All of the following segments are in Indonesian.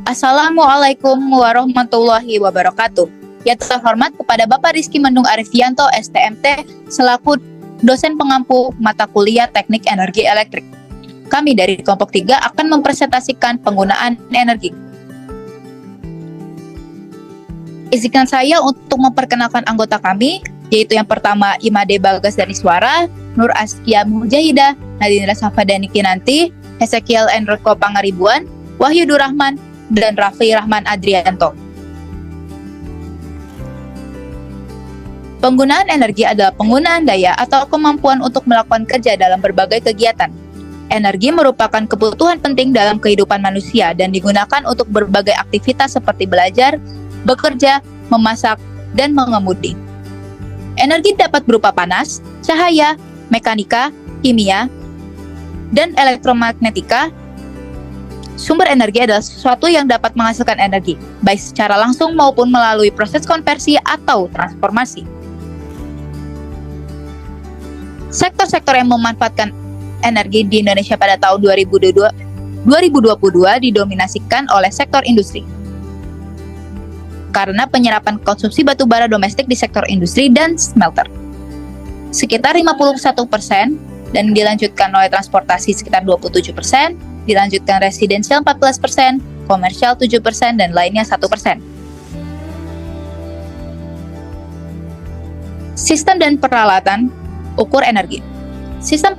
Assalamualaikum warahmatullahi wabarakatuh. Yang terhormat kepada Bapak Rizky Mendung Arifianto, STMT, selaku dosen pengampu mata kuliah Teknik Energi Elektrik. Kami dari kelompok 3 akan mempresentasikan penggunaan energi. Izinkan saya untuk memperkenalkan anggota kami, yaitu yang pertama Imade Bagas Daniswara, Nur Askia Mujahidah, Nadine Safadani Kinanti, Ezekiel Enrico Pangaribuan, Wahyu Durrahman, dan Raffi Rahman Adrianto. Penggunaan energi adalah penggunaan daya atau kemampuan untuk melakukan kerja dalam berbagai kegiatan. Energi merupakan kebutuhan penting dalam kehidupan manusia dan digunakan untuk berbagai aktivitas seperti belajar, bekerja, memasak, dan mengemudi. Energi dapat berupa panas, cahaya, mekanika, kimia, dan elektromagnetika. Sumber energi adalah sesuatu yang dapat menghasilkan energi, baik secara langsung maupun melalui proses konversi atau transformasi. Sektor-sektor yang memanfaatkan energi di Indonesia pada tahun 2022 didominasikan oleh sektor industri. Karena penyerapan konsumsi batu bara domestik di sektor industri dan smelter sekitar 51%, dan dilanjutkan oleh transportasi sekitar 27%, dilanjutkan residensial 14%, komersial 7%, dan lainnya 1%. Sistem dan peralatan ukur energi. Sistem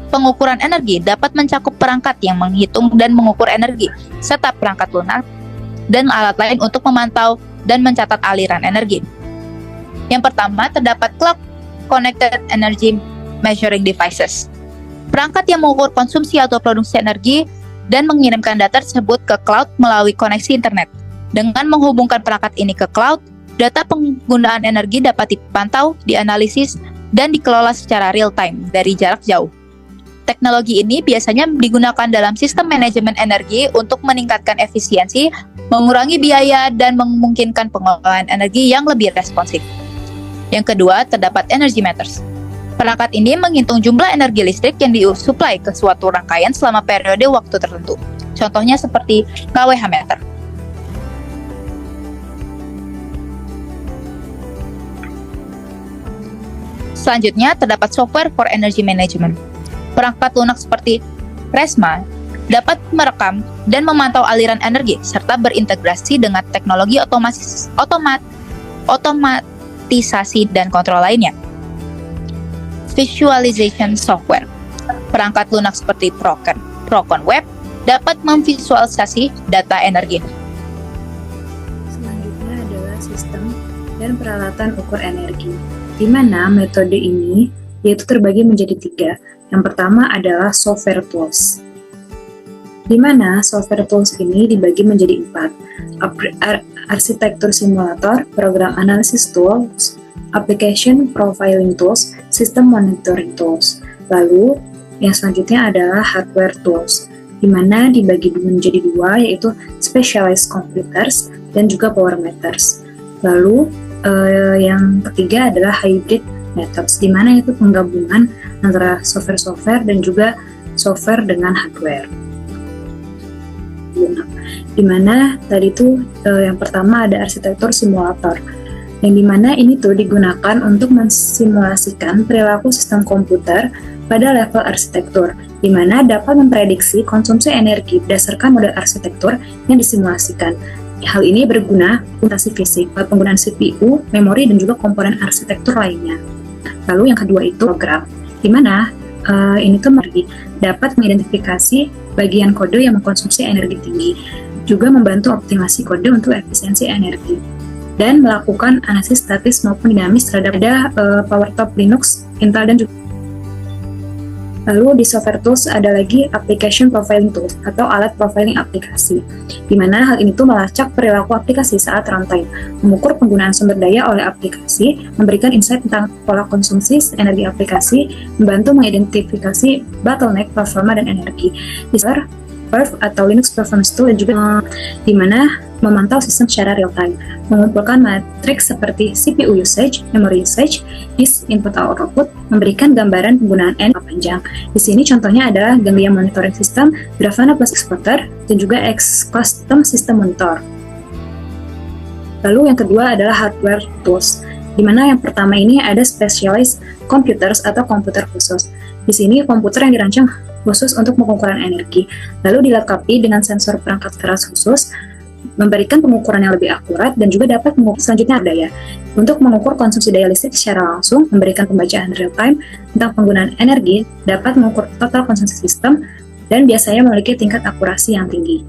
pengukuran energi dapat mencakup perangkat yang menghitung dan mengukur energi, serta perangkat lunak dan alat lain untuk memantau dan mencatat aliran energi. Yang pertama, terdapat Cloud Connected Energy Measuring Devices. Perangkat yang mengukur konsumsi atau produksi energi dan mengirimkan data tersebut ke cloud melalui koneksi internet. Dengan menghubungkan perangkat ini ke cloud, data penggunaan energi dapat dipantau, dianalisis, dan dikelola secara real-time dari jarak jauh. Teknologi ini biasanya digunakan dalam sistem manajemen energi untuk meningkatkan efisiensi, mengurangi biaya, dan memungkinkan pengelolaan energi yang lebih responsif. Yang kedua, terdapat Energy Meters. Perangkat ini menghitung jumlah energi listrik yang disuplai ke suatu rangkaian selama periode waktu tertentu. Contohnya seperti kWh meter. Selanjutnya, terdapat software for energy management. Perangkat lunak seperti Resma dapat merekam dan memantau aliran energi serta berintegrasi dengan teknologi otomatisasi dan kontrol lainnya. Visualization software. Perangkat lunak seperti Procon Web dapat memvisualisasi data energi. Selanjutnya adalah sistem dan peralatan ukur energi, di mana metode ini yaitu terbagi menjadi 3. Yang pertama adalah software tools, di mana software tools ini dibagi menjadi 4. Arsitektur simulator, program analisis tools, application profiling tools, system monitoring tools. Lalu yang selanjutnya adalah hardware tools, di mana dibagi menjadi 2, yaitu specialized computers dan juga power meters. Lalu yang ketiga adalah hybrid methods, di mana itu penggabungan antara software dan juga software dengan hardware. Di mana tadi itu yang pertama ada arsitektur simulator, yang dimana ini tuh digunakan untuk mensimulasikan perilaku sistem komputer pada level arsitektur, di mana dapat memprediksi konsumsi energi berdasarkan model arsitektur yang disimulasikan. Hal ini berguna komputasi fisik, penggunaan CPU, memori, dan juga komponen arsitektur lainnya. Lalu yang kedua itu program, di mana ini tuh dapat mengidentifikasi bagian kode yang mengkonsumsi energi tinggi, juga membantu optimasi kode untuk efisiensi energi, dan melakukan analisis statis maupun dinamis terhadap PowerTop Linux, Intel, dan juga. Lalu di software tools ada lagi application profiling tools atau alat profiling aplikasi, di mana hal ini tuh melacak perilaku aplikasi saat runtime, mengukur penggunaan sumber daya oleh aplikasi, memberikan insight tentang pola konsumsi energi aplikasi, membantu mengidentifikasi bottleneck performa dan energi. Di Perf atau Linux Performance Tool juga, di mana memantau sistem secara real-time, mengumpulkan matriks seperti CPU usage, memory usage, disk input output, memberikan gambaran penggunaan energi panjang. Di sini contohnya adalah Ganglia Monitoring System, Grafana Plus Exporter, dan juga X-Custom System Monitor. Lalu yang kedua adalah hardware tools, di mana yang pertama ini ada specialized computers atau komputer khusus. Di sini komputer yang dirancang khusus untuk pengukuran energi, lalu dilengkapi dengan sensor perangkat keras khusus, memberikan pengukuran yang lebih akurat dan juga dapat mengukur selanjutnya daya. Untuk mengukur konsumsi daya listrik secara langsung, memberikan pembacaan real time tentang penggunaan energi, dapat mengukur total konsumsi sistem, dan biasanya memiliki tingkat akurasi yang tinggi.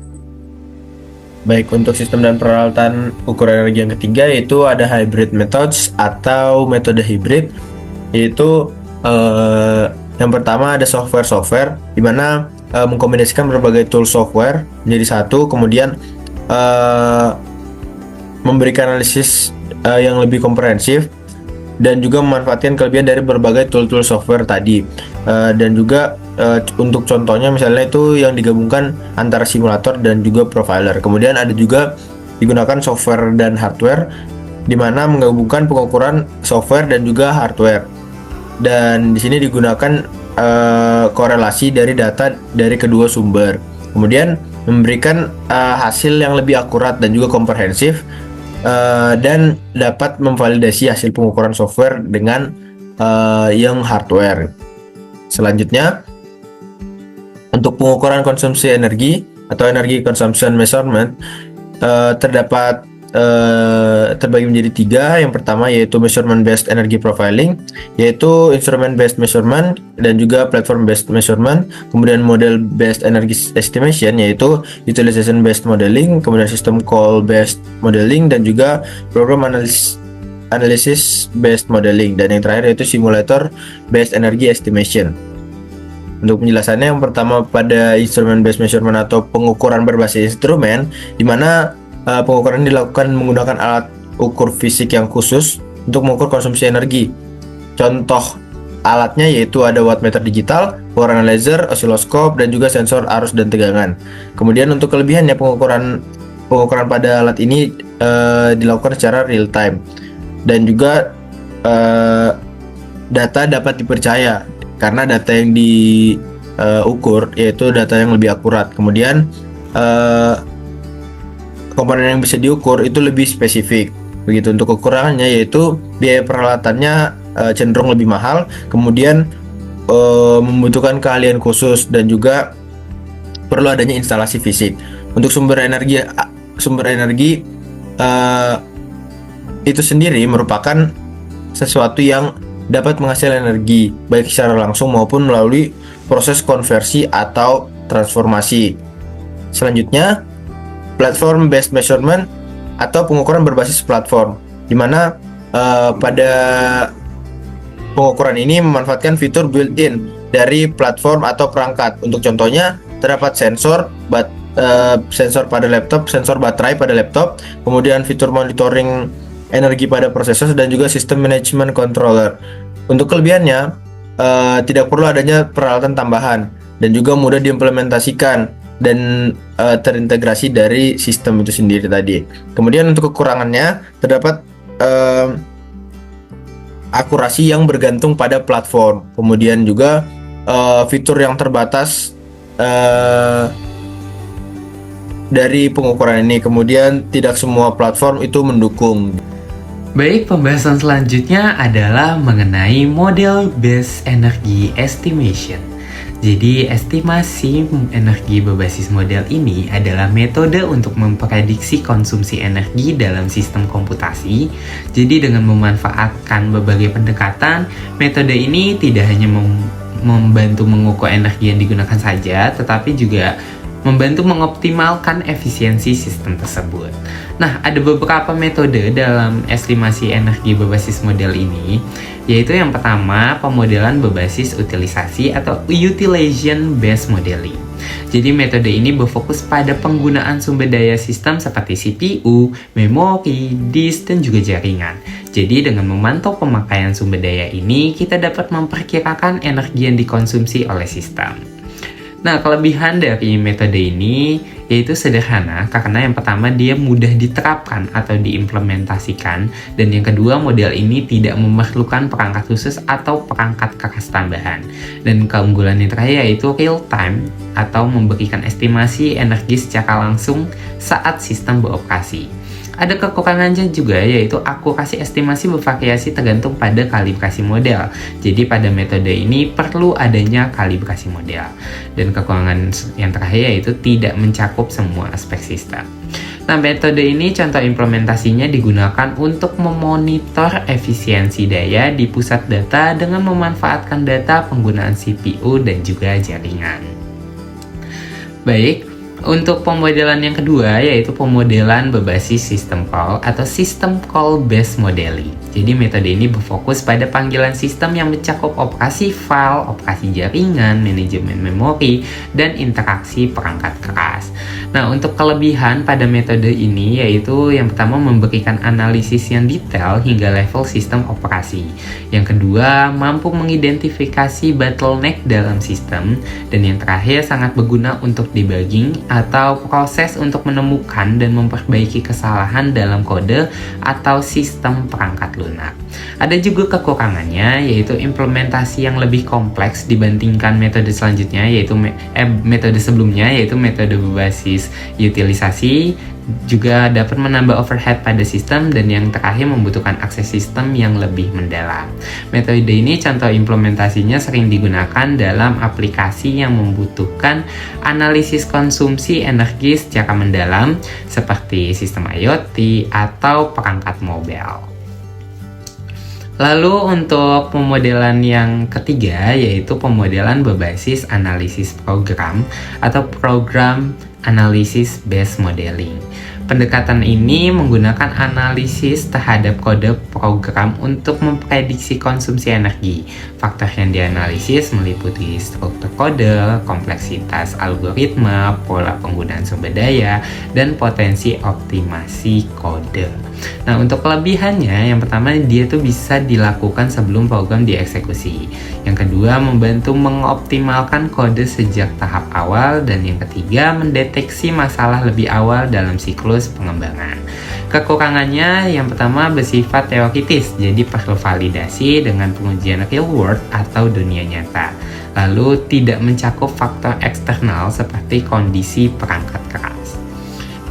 Baik, untuk sistem dan peralatan ukur energi yang ketiga yaitu ada hybrid methods atau metode hybrid, yaitu yang pertama ada software di mana mengkombinasikan berbagai tool software menjadi satu, kemudian memberikan analisis yang lebih komprehensif dan juga memanfaatkan kelebihan dari berbagai tool-tool software tadi. Dan juga untuk contohnya misalnya itu yang digabungkan antara simulator dan juga profiler. Kemudian ada juga digunakan software dan hardware di mana menggabungkan pengukuran software dan juga hardware. Dan di sini digunakan korelasi dari data dari kedua sumber. Kemudian memberikan hasil yang lebih akurat dan juga komprehensif, dan dapat memvalidasi hasil pengukuran software dengan yang hardware. Selanjutnya, untuk pengukuran konsumsi energi atau energy consumption measurement terdapat terbagi menjadi tiga. Yang pertama yaitu measurement based energy profiling, yaitu instrument based measurement dan juga platform based measurement. Kemudian model based energy estimation, yaitu utilization based modeling. Kemudian system call based modeling dan juga program analysis based modeling. Dan yang terakhir yaitu simulator based energy estimation. Untuk penjelasannya, yang pertama pada instrument based measurement atau pengukuran berbasis instrumen, di mana pengukuran dilakukan menggunakan alat ukur fisik yang khusus untuk mengukur konsumsi energi. Contoh alatnya yaitu ada wattmeter digital, power analyzer, osiloskop, dan juga sensor arus dan tegangan. Kemudian untuk kelebihannya, pengukuran pada alat ini dilakukan secara real time, dan juga data dapat dipercaya karena data yang diukur yaitu data yang lebih akurat. Kemudian komponen yang bisa diukur itu lebih spesifik. Begitu untuk kekurangannya, yaitu biaya peralatannya cenderung lebih mahal, kemudian membutuhkan keahlian khusus dan juga perlu adanya instalasi fisik. Untuk sumber energi itu sendiri merupakan sesuatu yang dapat menghasilkan energi baik secara langsung maupun melalui proses konversi atau transformasi. Selanjutnya, platform based measurement atau pengukuran berbasis platform, di mana pada pengukuran ini memanfaatkan fitur built-in dari platform atau perangkat. Untuk contohnya, terdapat sensor pada laptop, sensor baterai pada laptop, kemudian fitur monitoring energi pada prosesor, dan juga sistem management controller. Untuk kelebihannya, tidak perlu adanya peralatan tambahan dan juga mudah diimplementasikan dan terintegrasi dari sistem itu sendiri tadi. Kemudian untuk kekurangannya, terdapat akurasi yang bergantung pada platform. Kemudian juga fitur yang terbatas dari pengukuran ini. Kemudian tidak semua platform itu mendukung. Baik, pembahasan selanjutnya adalah mengenai model based energy estimation. Jadi, estimasi energi berbasis model ini adalah metode untuk memprediksi konsumsi energi dalam sistem komputasi. Jadi, dengan memanfaatkan berbagai pendekatan, metode ini tidak hanya membantu mengukur energi yang digunakan saja, tetapi juga membantu mengoptimalkan efisiensi sistem tersebut. Nah, ada beberapa metode dalam estimasi energi berbasis model ini, yaitu yang pertama, pemodelan berbasis utilisasi atau utilization based modeling. Jadi metode ini berfokus pada penggunaan sumber daya sistem seperti CPU, memori, disk, dan juga jaringan. Jadi dengan memantau pemakaian sumber daya ini, kita dapat memperkirakan energi yang dikonsumsi oleh sistem. Nah, kelebihan dari metode ini yaitu sederhana karena yang pertama dia mudah diterapkan atau diimplementasikan, dan yang kedua model ini tidak memerlukan perangkat khusus atau perangkat keras tambahan. Dan keunggulan yang terakhir yaitu real time atau memberikan estimasi energi secara langsung saat sistem beroperasi. Ada kekurangannya juga, yaitu akurasi estimasi bervariasi tergantung pada kalibrasi model. Jadi pada metode ini perlu adanya kalibrasi model. Dan kekurangan yang terakhir yaitu tidak mencakup semua aspek sistem. Nah, metode ini contoh implementasinya digunakan untuk memonitor efisiensi daya di pusat data dengan memanfaatkan data penggunaan CPU dan juga jaringan. Baik, untuk pemodelan yang kedua yaitu pemodelan berbasis system call atau system call based modeling. Jadi metode ini berfokus pada panggilan sistem yang mencakup operasi file, operasi jaringan, manajemen memori, dan interaksi perangkat keras. Nah, untuk kelebihan pada metode ini yaitu yang pertama memberikan analisis yang detail hingga level sistem operasi. Yang kedua, mampu mengidentifikasi bottleneck dalam sistem, dan yang terakhir sangat berguna untuk debugging atau proses untuk menemukan dan memperbaiki kesalahan dalam kode atau sistem perangkat lunak. Ada juga kekurangannya yaitu implementasi yang lebih kompleks dibandingkan metode selanjutnya yaitu metode sebelumnya yaitu metode berbasis utilisasi, juga dapat menambah overhead pada sistem, dan yang terakhir membutuhkan akses sistem yang lebih mendalam. Metode ini contoh implementasinya sering digunakan dalam aplikasi yang membutuhkan analisis konsumsi energi secara mendalam seperti sistem IoT atau perangkat mobile. Lalu untuk pemodelan yang ketiga yaitu pemodelan berbasis analisis program atau program analysis based modeling. Pendekatan ini menggunakan analisis terhadap kode program untuk memprediksi konsumsi energi. Faktor yang dianalisis meliputi struktur kode, kompleksitas algoritma, pola penggunaan sumber daya, dan potensi optimasi kode. Nah, untuk kelebihannya, yang pertama dia tuh bisa dilakukan sebelum program dieksekusi. Yang kedua, membantu mengoptimalkan kode sejak tahap awal, dan yang ketiga, mendeteksi masalah lebih awal dalam siklus pengembangan. Kekurangannya yang pertama bersifat teoritis, jadi perlu validasi dengan pengujian real world atau dunia nyata. Lalu tidak mencakup faktor eksternal seperti kondisi perangkat keras.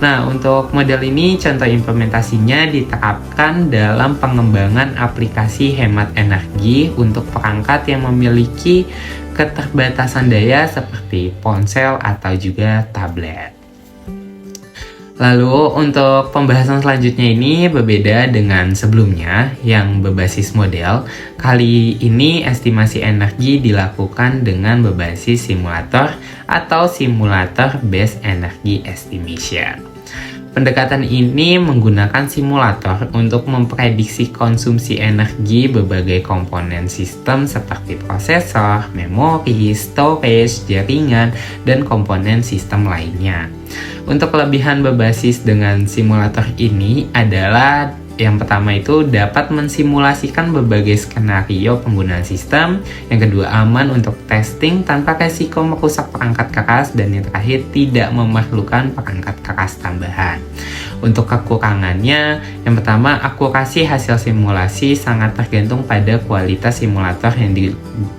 Nah, untuk model ini contoh implementasinya diterapkan dalam pengembangan aplikasi hemat energi untuk perangkat yang memiliki keterbatasan daya seperti ponsel atau juga tablet. Lalu untuk pembahasan selanjutnya ini berbeda dengan sebelumnya yang berbasis model. Kali ini estimasi energi dilakukan dengan berbasis simulator atau simulator based energy estimation. Pendekatan ini menggunakan simulator untuk memprediksi konsumsi energi berbagai komponen sistem seperti prosesor, memori, storage, jaringan, dan komponen sistem lainnya. Untuk kelebihan berbasis dengan simulator ini adalah yang pertama itu dapat mensimulasikan berbagai skenario penggunaan sistem, yang kedua aman untuk testing tanpa resiko merusak perangkat keras, dan yang terakhir tidak memerlukan perangkat keras tambahan. Untuk kekurangannya, yang pertama akurasi hasil simulasi sangat tergantung pada kualitas simulator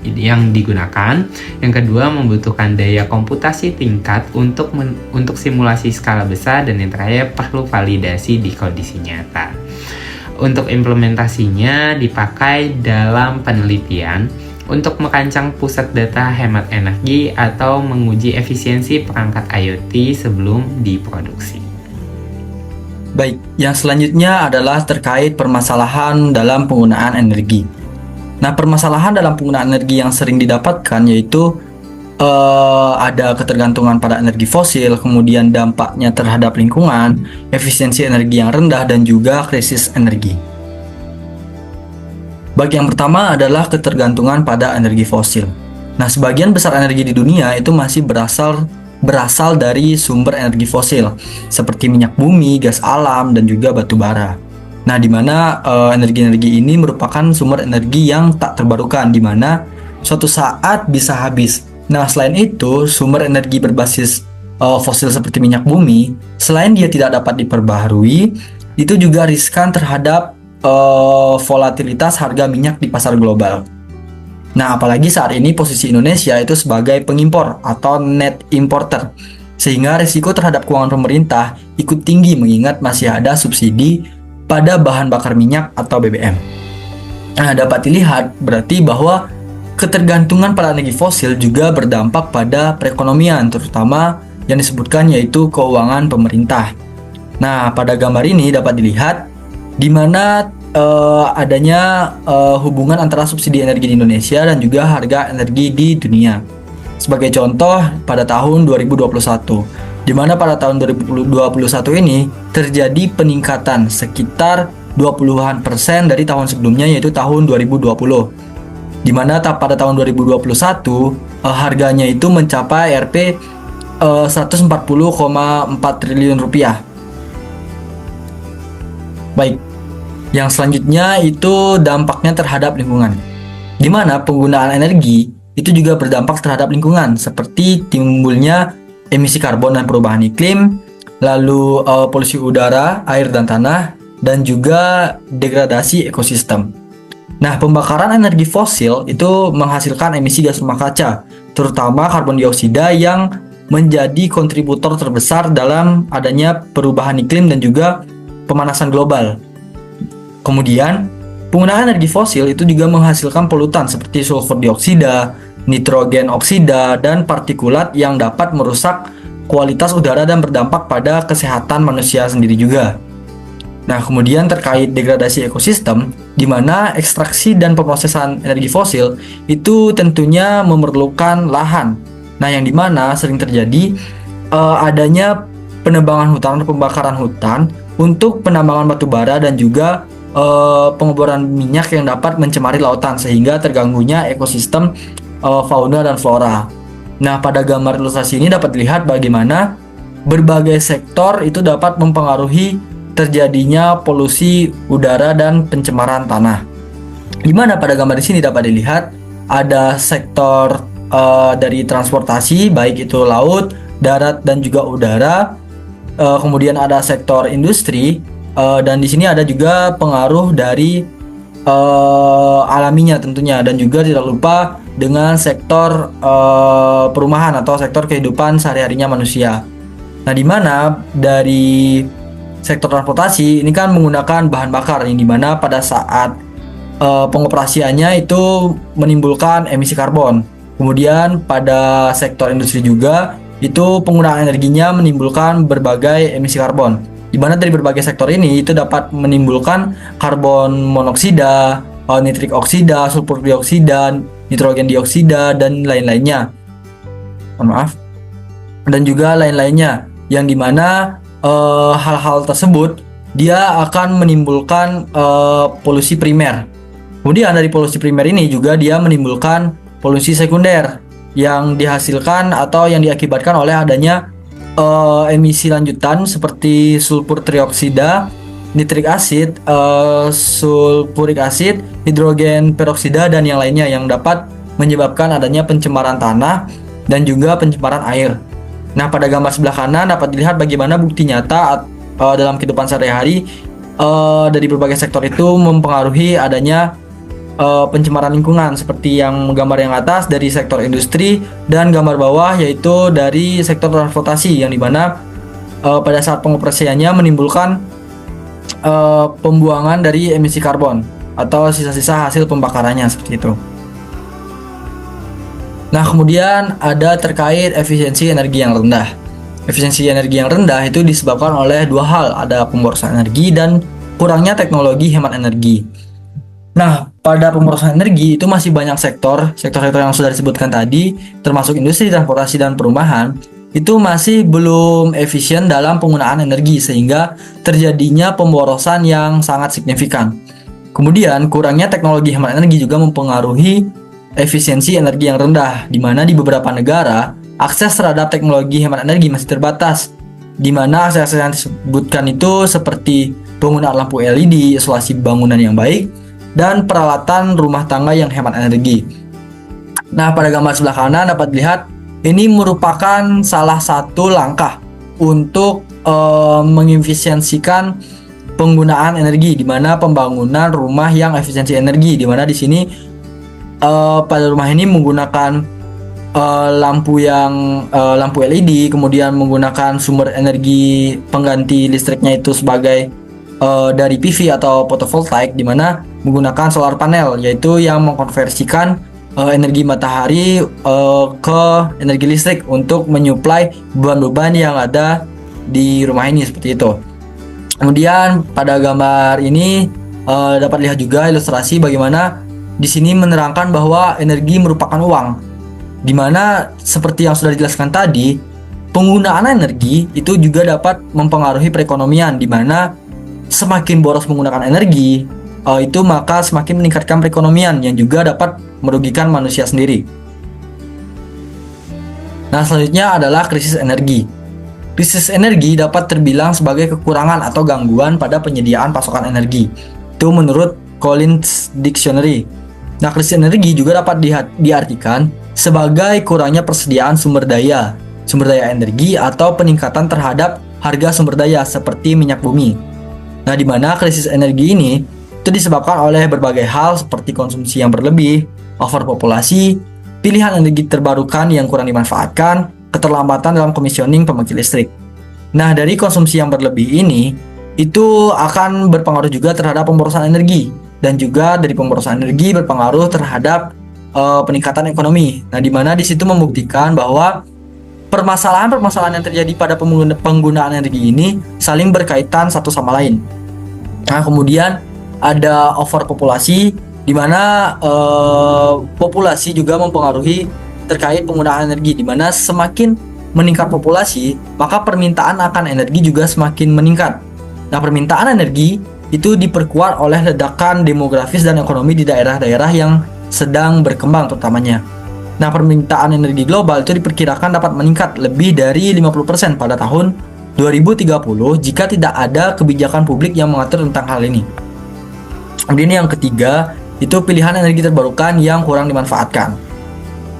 yang digunakan. Yang kedua membutuhkan daya komputasi tingkat untuk simulasi skala besar, dan yang terakhir perlu validasi di kondisi nyata. Untuk implementasinya dipakai dalam penelitian untuk merancang pusat data hemat energi atau menguji efisiensi perangkat IoT sebelum diproduksi. Baik, yang selanjutnya adalah terkait permasalahan dalam penggunaan energi. Nah, permasalahan dalam penggunaan energi yang sering didapatkan yaitu ada ketergantungan pada energi fosil, kemudian dampaknya terhadap lingkungan, efisiensi energi yang rendah, dan juga krisis energi. Bagi yang pertama adalah ketergantungan pada energi fosil. Nah, sebagian besar energi di dunia itu masih berasal dari sumber energi fosil seperti minyak bumi, gas alam, dan juga batu bara. Nah, di mana energi-energi ini merupakan sumber energi yang tak terbarukan, di mana suatu saat bisa habis. Nah, selain itu, sumber energi berbasis fosil seperti minyak bumi, selain dia tidak dapat diperbaharui, itu juga riskan terhadap volatilitas harga minyak di pasar global. Nah, apalagi saat ini posisi Indonesia itu sebagai pengimpor atau net importer, sehingga risiko terhadap keuangan pemerintah ikut tinggi mengingat masih ada subsidi pada bahan bakar minyak atau BBM. Nah, dapat dilihat berarti bahwa ketergantungan pada energi fosil juga berdampak pada perekonomian, terutama yang disebutkan yaitu keuangan pemerintah. Nah, pada gambar ini dapat dilihat di mana adanya hubungan antara subsidi energi di Indonesia dan juga harga energi di dunia. Sebagai contoh, pada tahun 2021, di mana pada tahun 2021 ini terjadi peningkatan sekitar 20% dari tahun sebelumnya, yaitu tahun 2020. Di mana pada tahun 2021 harganya itu mencapai Rp 140,4 triliun rupiah. Baik, yang selanjutnya itu dampaknya terhadap lingkungan, di mana penggunaan energi itu juga berdampak terhadap lingkungan, seperti timbulnya emisi karbon dan perubahan iklim, lalu polusi udara, air dan tanah, dan juga degradasi ekosistem. Nah, pembakaran energi fosil itu menghasilkan emisi gas rumah kaca, terutama karbon dioksida yang menjadi kontributor terbesar dalam adanya perubahan iklim dan juga pemanasan global. Kemudian, penggunaan energi fosil itu juga menghasilkan polutan seperti sulfur dioksida, nitrogen oksida, dan partikulat yang dapat merusak kualitas udara dan berdampak pada kesehatan manusia sendiri juga. Nah, kemudian terkait degradasi ekosistem, di mana ekstraksi dan pemrosesan energi fosil itu tentunya memerlukan lahan. Nah, yang dimana sering terjadi adanya penebangan hutan atau pembakaran hutan untuk penambangan batu bara dan juga pengeboran minyak yang dapat mencemari lautan sehingga terganggunya ekosistem fauna dan flora. Nah, pada gambar ilustrasi ini dapat dilihat bagaimana berbagai sektor itu dapat mempengaruhi terjadinya polusi udara dan pencemaran tanah. Di mana pada gambar di sini dapat dilihat ada sektor dari transportasi, baik itu laut, darat, dan juga udara. Kemudian ada sektor industri, dan di sini ada juga pengaruh dari alaminya tentunya, dan juga tidak lupa dengan sektor perumahan atau sektor kehidupan sehari-harinya manusia. Nah, di mana dari sektor transportasi ini kan menggunakan bahan bakar yang dimana pada saat pengoperasiannya itu menimbulkan emisi karbon. Kemudian pada sektor industri juga itu penggunaan energinya menimbulkan berbagai emisi karbon, di mana dari berbagai sektor ini itu dapat menimbulkan karbon monoksida, nitrik oksida, sulfur dioksida, nitrogen dioksida, dan lain-lainnya. Dan juga lain-lainnya, yang dimana hal-hal tersebut dia akan menimbulkan polusi primer. Kemudian dari polusi primer ini juga dia menimbulkan polusi sekunder yang dihasilkan atau yang diakibatkan oleh adanya emisi lanjutan seperti sulfur trioksida, nitrik asid, sulfurik asid, hidrogen peroksida, dan yang lainnya yang dapat menyebabkan adanya pencemaran tanah dan juga pencemaran air. Nah, pada gambar sebelah kanan dapat dilihat bagaimana bukti nyata dalam kehidupan sehari-hari dari berbagai sektor itu mempengaruhi adanya pencemaran lingkungan, seperti yang gambar yang atas dari sektor industri dan gambar bawah yaitu dari sektor transportasi, yang dimana pada saat pengoperasiannya menimbulkan pembuangan dari emisi karbon atau sisa-sisa hasil pembakarannya seperti itu. Nah, kemudian ada terkait efisiensi energi yang rendah. Efisiensi energi yang rendah itu disebabkan oleh dua hal, ada pemborosan energi dan kurangnya teknologi hemat energi. Nah, pada pemborosan energi itu masih banyak sektor-sektor yang sudah disebutkan tadi, termasuk industri, transportasi, dan perumahan, itu masih belum efisien dalam penggunaan energi sehingga terjadinya pemborosan yang sangat signifikan. Kemudian, kurangnya teknologi hemat energi juga mempengaruhi efisiensi energi yang rendah, di mana di beberapa negara akses terhadap teknologi hemat energi masih terbatas, di mana akses yang disebutkan itu seperti penggunaan lampu LED, isolasi bangunan yang baik, dan peralatan rumah tangga yang hemat energi. Nah, pada gambar sebelah kanan dapat dilihat ini merupakan salah satu langkah untuk mengefisiensikan penggunaan energi, di mana pembangunan rumah yang efisiensi energi, di mana di sini pada rumah ini menggunakan lampu LED, kemudian menggunakan sumber energi pengganti listriknya itu sebagai dari PV atau photovoltaik, di mana menggunakan solar panel, yaitu yang mengkonversikan energi matahari ke energi listrik untuk menyuplai beban-beban yang ada di rumah ini, seperti itu. Kemudian pada gambar ini dapat lihat juga ilustrasi bagaimana di sini menerangkan bahwa energi merupakan uang, di mana seperti yang sudah dijelaskan tadi, penggunaan energi itu juga dapat mempengaruhi perekonomian, di mana semakin boros menggunakan energi itu maka semakin meningkatkan perekonomian yang juga dapat merugikan manusia sendiri. Nah, selanjutnya adalah krisis energi. Krisis energi dapat terbilang sebagai kekurangan atau gangguan pada penyediaan pasokan energi. Itu menurut Collins Dictionary. Nah, krisis energi juga dapat diartikan sebagai kurangnya persediaan sumber daya energi atau peningkatan terhadap harga sumber daya seperti minyak bumi. Nah, di mana krisis energi ini itu disebabkan oleh berbagai hal seperti konsumsi yang berlebih, overpopulasi, pilihan energi terbarukan yang kurang dimanfaatkan, keterlambatan dalam komisioning pembangkit listrik. Nah, dari konsumsi yang berlebih ini itu akan berpengaruh juga terhadap pemborosan energi, dan juga dari pemborosan energi berpengaruh terhadap peningkatan ekonomi. Nah, di mana di situ membuktikan bahwa permasalahan-permasalahan yang terjadi pada penggunaan energi ini saling berkaitan satu sama lain. Nah, kemudian ada overpopulasi, di mana populasi juga mempengaruhi terkait penggunaan energi, di mana semakin meningkat populasi, maka permintaan akan energi juga semakin meningkat. Nah, permintaan energi itu diperkuat oleh ledakan demografis dan ekonomi di daerah-daerah yang sedang berkembang terutamanya. Nah, permintaan energi global itu diperkirakan dapat meningkat lebih dari 50% pada tahun 2030 jika tidak ada kebijakan publik yang mengatur tentang hal ini. Kemudian yang ketiga, itu pilihan energi terbarukan yang kurang dimanfaatkan.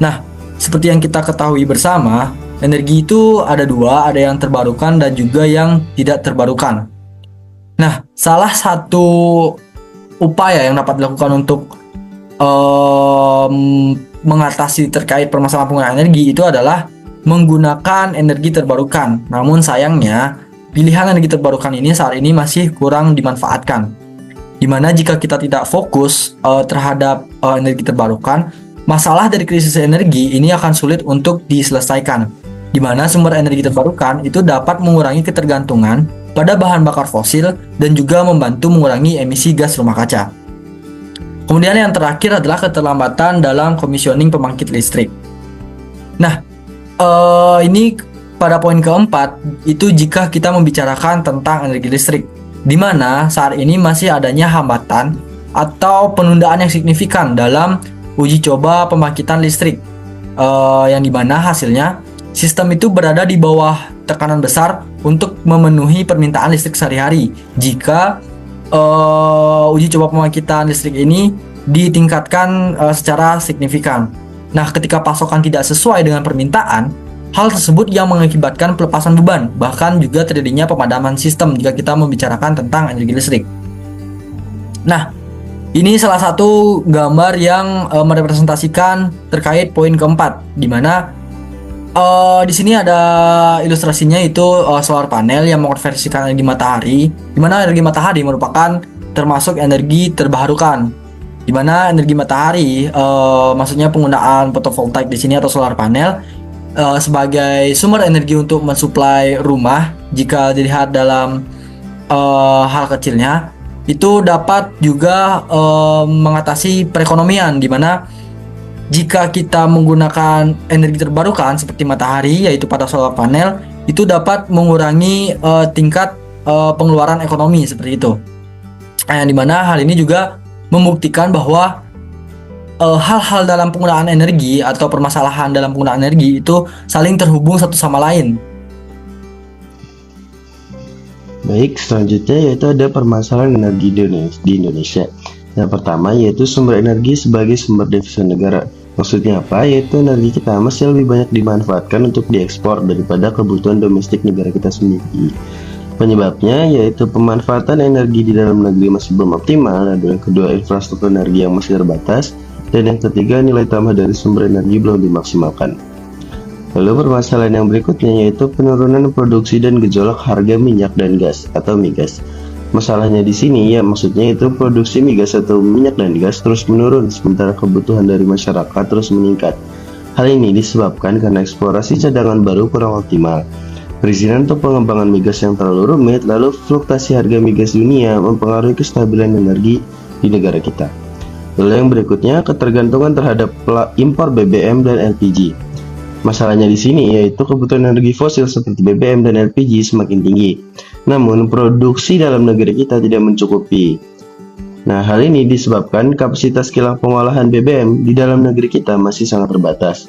Nah, seperti yang kita ketahui bersama, energi itu ada dua, ada yang terbarukan dan juga yang tidak terbarukan. Nah, salah satu upaya yang dapat dilakukan untuk mengatasi terkait permasalahan penggunaan energi itu adalah menggunakan energi terbarukan. Namun sayangnya, pilihan energi terbarukan ini saat ini masih kurang dimanfaatkan. Dimana jika kita tidak fokus terhadap energi terbarukan, masalah dari krisis energi ini akan sulit untuk diselesaikan. Dimana sumber energi terbarukan itu dapat mengurangi ketergantungan pada bahan bakar fosil dan juga membantu mengurangi emisi gas rumah kaca. Kemudian yang terakhir adalah keterlambatan dalam komisioning pembangkit listrik. Nah, ini pada poin keempat itu jika kita membicarakan tentang energi listrik, di mana saat ini masih adanya hambatan atau penundaan yang signifikan dalam uji coba pembangkitan listrik, yang dimana hasilnya sistem itu berada di bawah tekanan besar untuk memenuhi permintaan listrik sehari-hari jika uji coba pembangkitan listrik ini ditingkatkan secara signifikan. Nah, ketika pasokan tidak sesuai dengan permintaan, hal tersebut yang mengakibatkan pelepasan beban, bahkan juga terjadinya pemadaman sistem jika kita membicarakan tentang energi listrik. Nah, ini salah satu gambar yang merepresentasikan terkait poin keempat, di mana di sini ada ilustrasinya itu solar panel yang mengkonversikan energi matahari, di mana energi matahari merupakan termasuk energi terbarukan, di mana energi matahari maksudnya penggunaan fotovoltaik di sini atau solar panel sebagai sumber energi untuk mensuplai rumah. Jika dilihat dalam hal kecilnya, itu dapat juga mengatasi perekonomian, di mana jika kita menggunakan energi terbarukan seperti matahari, yaitu pada solar panel, itu dapat mengurangi tingkat pengeluaran ekonomi seperti itu. Yang dimana hal ini juga membuktikan bahwa hal-hal dalam penggunaan energi atau permasalahan dalam penggunaan energi itu saling terhubung satu sama lain. Baik, selanjutnya yaitu ada permasalahan energi di Indonesia. Yang pertama yaitu sumber energi sebagai sumber devisa negara. Maksudnya apa? Yaitu energi kita masih lebih banyak dimanfaatkan untuk diekspor daripada kebutuhan domestik negara kita sendiri. Penyebabnya yaitu pemanfaatan energi di dalam negeri masih belum optimal, dan yang kedua infrastruktur energi yang masih terbatas, dan yang ketiga nilai tambah dari sumber energi belum dimaksimalkan. Lalu permasalahan yang berikutnya yaitu penurunan produksi dan gejolak harga minyak dan gas atau migas. Masalahnya di sini ya maksudnya itu produksi migas atau minyak dan gas terus menurun sementara kebutuhan dari masyarakat terus meningkat. Hal ini disebabkan karena eksplorasi cadangan baru kurang optimal. Perizinan untuk pengembangan migas yang terlalu rumit, lalu fluktuasi harga migas dunia mempengaruhi kestabilan energi di negara kita. Lalu yang berikutnya ketergantungan terhadap impor BBM dan LPG. Masalahnya di sini yaitu kebutuhan energi fosil seperti BBM dan LPG semakin tinggi. Namun produksi dalam negeri kita tidak mencukupi. Nah, hal ini disebabkan kapasitas kilang pengolahan BBM di dalam negeri kita masih sangat terbatas.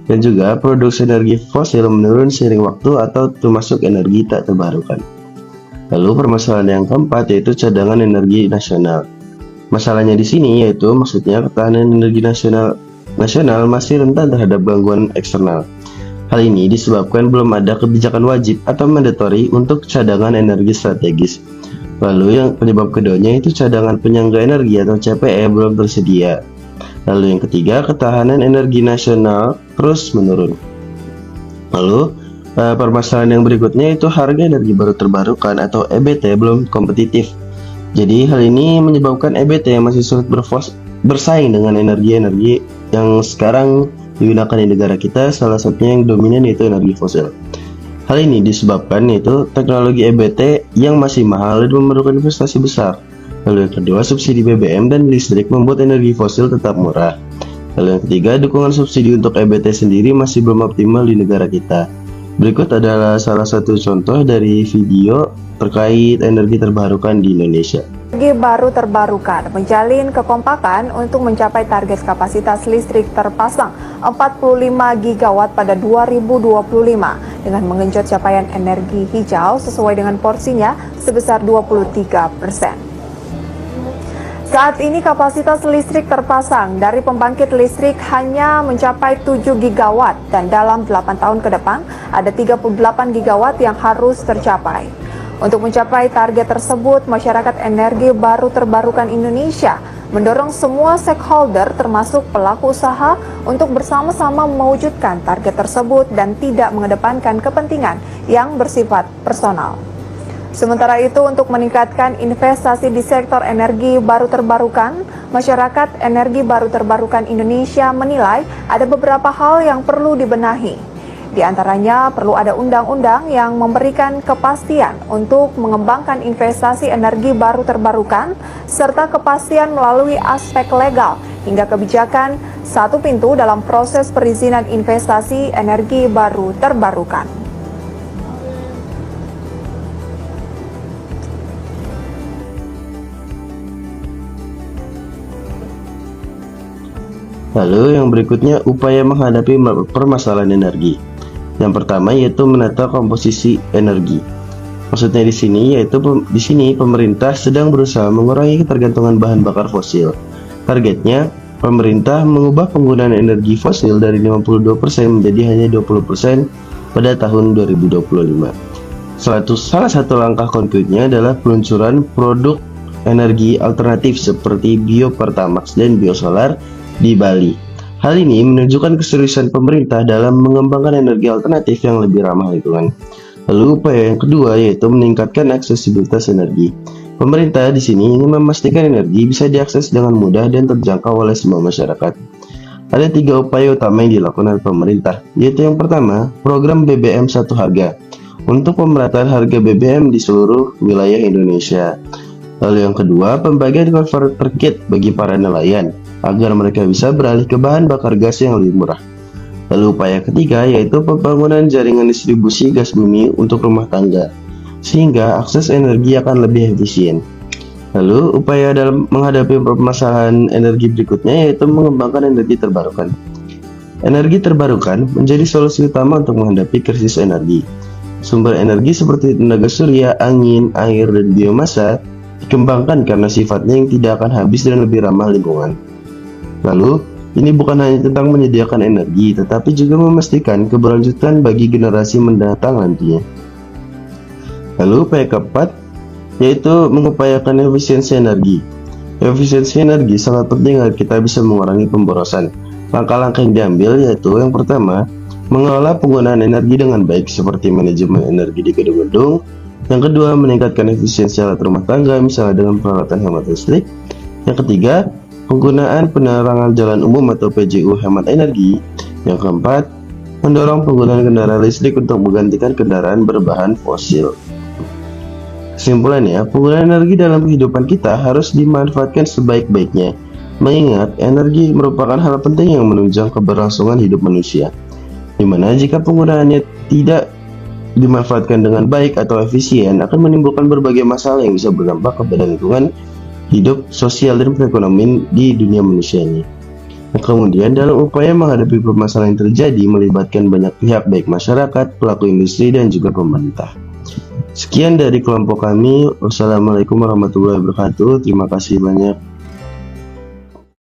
Dan juga produksi energi fosil menurun seiring waktu atau termasuk energi tak terbarukan. Lalu permasalahan yang keempat yaitu cadangan energi nasional. Masalahnya di sini yaitu maksudnya ketahanan energi nasional masih rentan terhadap gangguan eksternal. Hal ini disebabkan belum ada kebijakan wajib atau mandatory untuk cadangan energi strategis. Lalu yang penyebab keduanya itu cadangan penyangga energi atau CPE belum tersedia. Lalu yang ketiga ketahanan energi nasional terus menurun. Lalu permasalahan yang berikutnya itu harga energi baru terbarukan atau EBT belum kompetitif. Jadi hal ini menyebabkan EBT yang masih sulit bersaing dengan energi-energi yang sekarang digunakan di negara kita, salah satunya yang dominan yaitu energi fosil. Hal ini disebabkan yaitu teknologi EBT yang masih mahal dan memerlukan investasi besar. Lalu yang kedua, subsidi BBM dan listrik membuat energi fosil tetap murah. Lalu yang ketiga, dukungan subsidi untuk EBT sendiri masih belum optimal di negara kita. Berikut adalah salah satu contoh dari video terkait energi terbarukan di Indonesia. Energi baru terbarukan menjalin kekompakan untuk mencapai target kapasitas listrik terpasang 45 gigawatt pada 2025 dengan menggenjot capaian energi hijau sesuai dengan porsinya sebesar 23%. Saat ini kapasitas listrik terpasang dari pembangkit listrik hanya mencapai 7 gigawatt dan dalam 8 tahun ke depan ada 38 gigawatt yang harus tercapai. Untuk mencapai target tersebut, masyarakat energi baru terbarukan Indonesia mendorong semua stakeholder termasuk pelaku usaha untuk bersama-sama mewujudkan target tersebut dan tidak mengedepankan kepentingan yang bersifat personal. Sementara itu, untuk meningkatkan investasi di sektor energi baru terbarukan, masyarakat energi baru terbarukan Indonesia menilai ada beberapa hal yang perlu dibenahi. Di antaranya, perlu ada undang-undang yang memberikan kepastian untuk mengembangkan investasi energi baru terbarukan, serta kepastian melalui aspek legal hingga kebijakan satu pintu dalam proses perizinan investasi energi baru terbarukan. Lalu yang berikutnya upaya menghadapi permasalahan energi. Yang pertama yaitu menata komposisi energi. Maksudnya di sini pemerintah sedang berusaha mengurangi ketergantungan bahan bakar fosil. Targetnya pemerintah mengubah penggunaan energi fosil dari 52% menjadi hanya 20% pada tahun 2025. Salah satu langkah konkretnya adalah peluncuran produk energi alternatif seperti Bio Pertamax dan Biosolar di Bali. Hal ini menunjukkan keseriusan pemerintah dalam mengembangkan energi alternatif yang lebih ramah lingkungan. Lalu upaya yang kedua yaitu meningkatkan aksesibilitas energi. Pemerintah di sini ingin memastikan energi bisa diakses dengan mudah dan terjangkau oleh semua masyarakat. Ada 3 upaya utama yang dilakukan oleh pemerintah, yaitu yang pertama, program BBM satu harga untuk pemerataan harga BBM di seluruh wilayah Indonesia. Lalu yang kedua, pembagian converter kit bagi para nelayan agar mereka bisa beralih ke bahan bakar gas yang lebih murah. Lalu upaya ketiga yaitu pembangunan jaringan distribusi gas bumi untuk rumah tangga, sehingga akses energi akan lebih efisien. Lalu upaya dalam menghadapi permasalahan energi berikutnya yaitu mengembangkan energi terbarukan. Energi terbarukan menjadi solusi utama untuk menghadapi krisis energi. Sumber energi seperti tenaga surya, angin, air, dan biomasa dikembangkan karena sifatnya yang tidak akan habis dan lebih ramah lingkungan. Lalu, Ini bukan hanya tentang menyediakan energi, tetapi juga memastikan keberlanjutan bagi generasi mendatang nantinya. Lalu yang keempat, yaitu mengupayakan efisiensi energi. Efisiensi energi sangat penting agar kita bisa mengurangi pemborosan. Langkah-langkah yang diambil yaitu yang pertama, mengelola penggunaan energi dengan baik seperti manajemen energi di gedung-gedung. Yang kedua, meningkatkan efisiensi alat rumah tangga misalnya dengan peralatan hemat listrik. Yang ketiga, penggunaan penerangan jalan umum atau PJU hemat energi. Yang keempat, mendorong penggunaan kendaraan listrik untuk menggantikan kendaraan berbahan fosil. Kesimpulannya, penggunaan energi dalam kehidupan kita harus dimanfaatkan sebaik-baiknya, mengingat energi merupakan hal penting yang menunjang keberlangsungan hidup manusia, dimana jika penggunaannya tidak dimanfaatkan dengan baik atau efisien akan menimbulkan berbagai masalah yang bisa berdampak kepada lingkungan hidup, sosial, dan perekonomian di dunia manusia ini. Kemudian dalam upaya menghadapi permasalahan yang terjadi melibatkan banyak pihak baik masyarakat, pelaku industri, dan juga pemerintah. Sekian dari kelompok kami. Wassalamualaikum warahmatullahi wabarakatuh. Terima kasih banyak.